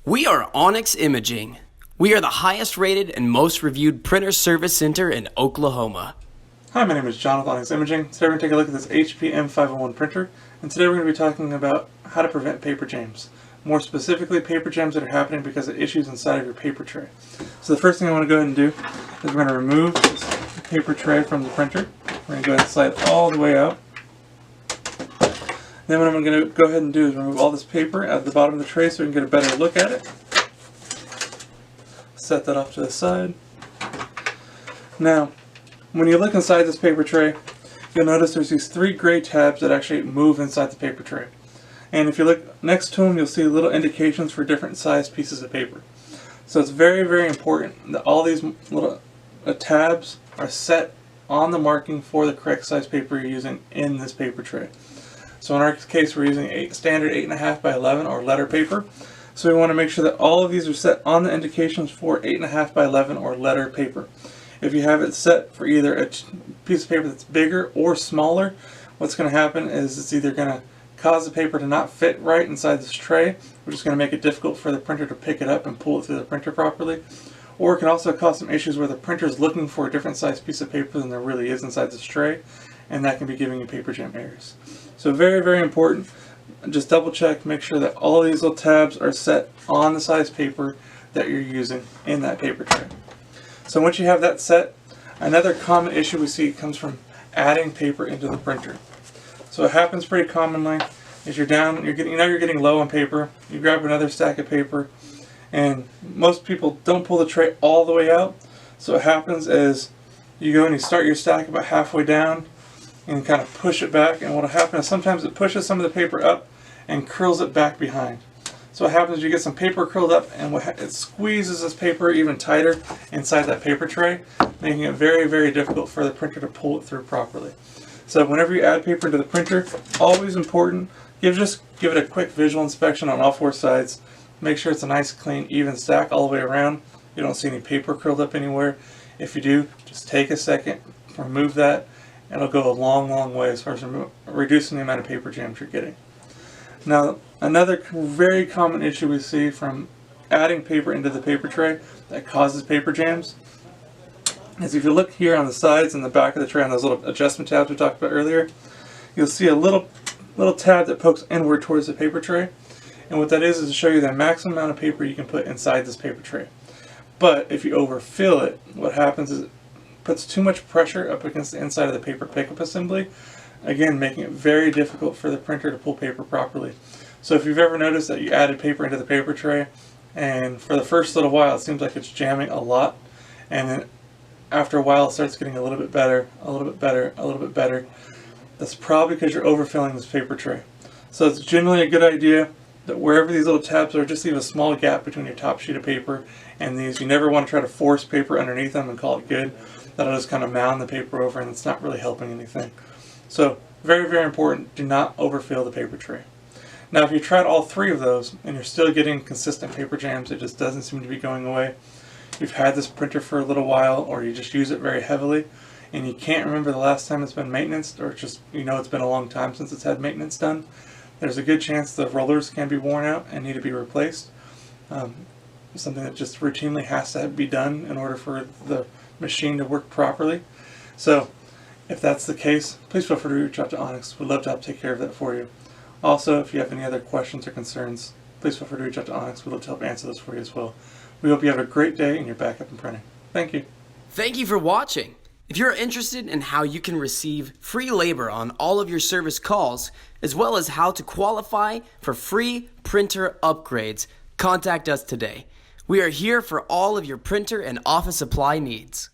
We are Onyx Imaging. We are the highest rated and most reviewed printer service center in Oklahoma. Hi, my name is John with Onyx Imaging. Today we're going to take a look at this HP M501 printer, and today we're going to be talking about how to prevent paper jams. More specifically, paper jams that are happening because of issues inside of your paper tray. So the first thing I want to go ahead and do is we're going to remove this paper tray from the printer. We're going to go ahead and slide it all the way out. Then what I'm going to go ahead and do is remove all this paper out of the bottom of the tray so we can get a better look at it. Set that off to the side. Now, when you look inside this paper tray, you'll notice there's these three gray tabs that actually move inside the paper tray. And if you look next to them, you'll see little indications for different sized pieces of paper. So it's very, very important that all these little tabs are set on the marking for the correct size paper you're using in this paper tray. So in our case, we're using a standard 8.5 by 11 or letter paper. So we want to make sure that all of these are set on the indications for 8.5 by 11 or letter paper. If you have it set for either a piece of paper that's bigger or smaller, what's going to happen is it's either going to cause the paper to not fit right inside this tray, which is going to make it difficult for the printer to pick it up and pull it through the printer properly. Or it can also cause some issues where the printer is looking for a different size piece of paper than there really is inside this tray, and that can be giving you paper jam errors. So very, very important. Just double check, make sure that all of these little tabs are set on the size paper that you're using in that paper tray. So once you have that set, another common issue we see comes from adding paper into the printer. So it happens pretty commonly is you're getting low on paper, you grab another stack of paper, and most people don't pull the tray all the way out. So what happens is you go and you start your stack about halfway down and kind of push it back, and what will happen is sometimes it pushes some of the paper up and curls it back behind. So what happens is you get some paper curled up, and it squeezes this paper even tighter inside that paper tray, making it very, very difficult for the printer to pull it through properly. So whenever you add paper into the printer, always important, just give it a quick visual inspection on all four sides. Make sure it's a nice, clean, even stack all the way around. You don't see any paper curled up anywhere. If you do, just take a second, remove that. It'll go a long, long way as far as reducing the amount of paper jams you're getting. Now, another very common issue we see from adding paper into the paper tray that causes paper jams is if you look here on the sides and the back of the tray on those little adjustment tabs we talked about earlier, you'll see a little tab that pokes inward towards the paper tray. And what that is to show you the maximum amount of paper you can put inside this paper tray. But if you overfill it, what happens is it puts too much pressure up against the inside of the paper pickup assembly, again making it very difficult for the printer to pull paper properly. So if you've ever noticed that you added paper into the paper tray and for the first little while it seems like it's jamming a lot, and then after a while it starts getting a little bit better, a little bit better, a little bit better, that's probably because you're overfilling this paper tray. So it's generally a good idea that wherever these little tabs are, just leave a small gap between your top sheet of paper and these. You never want to try to force paper underneath them and call it good. That'll just kind of mound the paper over and it's not really helping anything. So very, very important, do not overfill the paper tray. Now if you tried all three of those and you're still getting consistent paper jams, it just doesn't seem to be going away, you've had this printer for a little while or you just use it very heavily and you can't remember the last time it's been maintenanced, or just it's been a long time since it's had maintenance done, there's a good chance the rollers can be worn out and need to be replaced. Something that just routinely has to be done in order for the machine to work properly. So if that's the case, please feel free to reach out to Onyx. We'd love to help take care of that for you. Also, if you have any other questions or concerns, please feel free to reach out to Onyx. We'd love to help answer those for you as well. We hope you have a great day and you're back up and printing. Thank you. Thank you for watching. If you're interested in how you can receive free labor on all of your service calls, as well as how to qualify for free printer upgrades, contact us today. We are here for all of your printer and office supply needs.